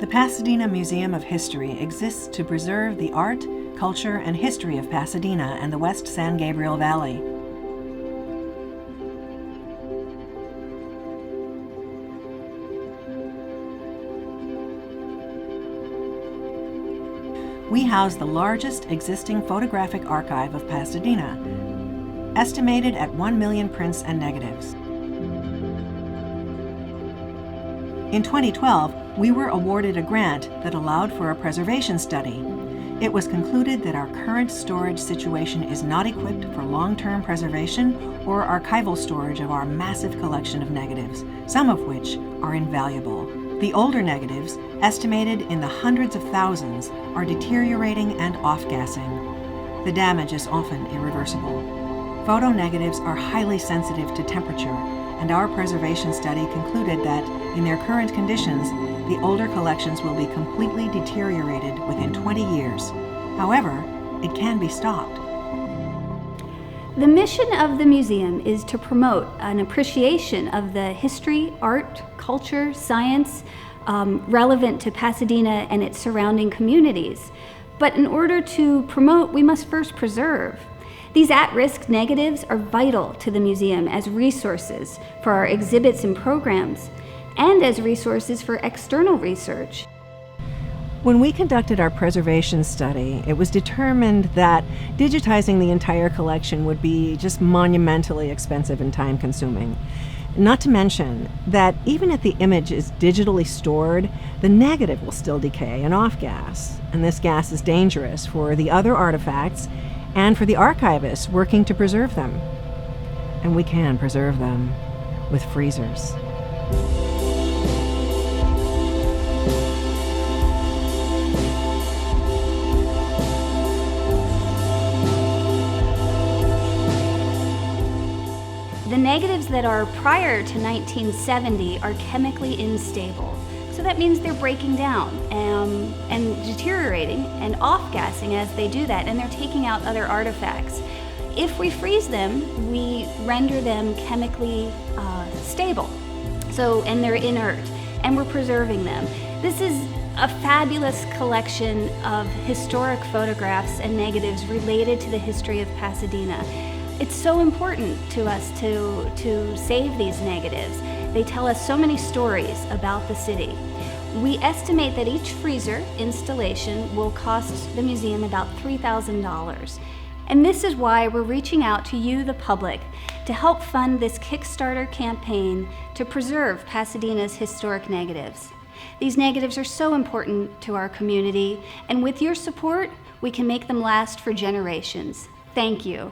The Pasadena Museum of History exists to preserve the art, culture, and history of Pasadena and the West San Gabriel Valley. We house the largest existing photographic archive of Pasadena, estimated at 1 million prints and negatives. In 2012, we were awarded a grant that allowed for a preservation study. It was concluded that our current storage situation is not equipped for long-term preservation or archival storage of our massive collection of negatives, some of which are invaluable. The older negatives, estimated in the hundreds of thousands, are deteriorating and off-gassing. The damage is often irreversible. Photo negatives are highly sensitive to temperature, and our preservation study concluded that, in their current conditions, the older collections will be completely deteriorated within 20 years. However, it can be stopped. The mission of the museum is to promote an appreciation of the history, art, culture, science relevant to Pasadena and its surrounding communities. But in order to promote, we must first preserve. These at-risk negatives are vital to the museum as resources for our exhibits and programs, and as resources for external research. When we conducted our preservation study, it was determined that digitizing the entire collection would be just monumentally expensive and time-consuming. Not to mention that even if the image is digitally stored, the negative will still decay and off-gas, and this gas is dangerous for the other artifacts and for the archivists working to preserve them. And we can preserve them with freezers. The negatives that are prior to 1970 are chemically unstable. So that means they're breaking down and deteriorating and off-gassing as they do that, and they're taking out other artifacts. If we freeze them, we render them chemically stable. And they're inert, and we're preserving them. This is a fabulous collection of historic photographs and negatives related to the history of Pasadena. It's so important to us to save these negatives. They tell us so many stories about the city. We estimate that each freezer installation will cost the museum about $3,000. And this is why we're reaching out to you, the public, to help fund this Kickstarter campaign to preserve Pasadena's historic negatives. These negatives are so important to our community, and with your support, we can make them last for generations. Thank you.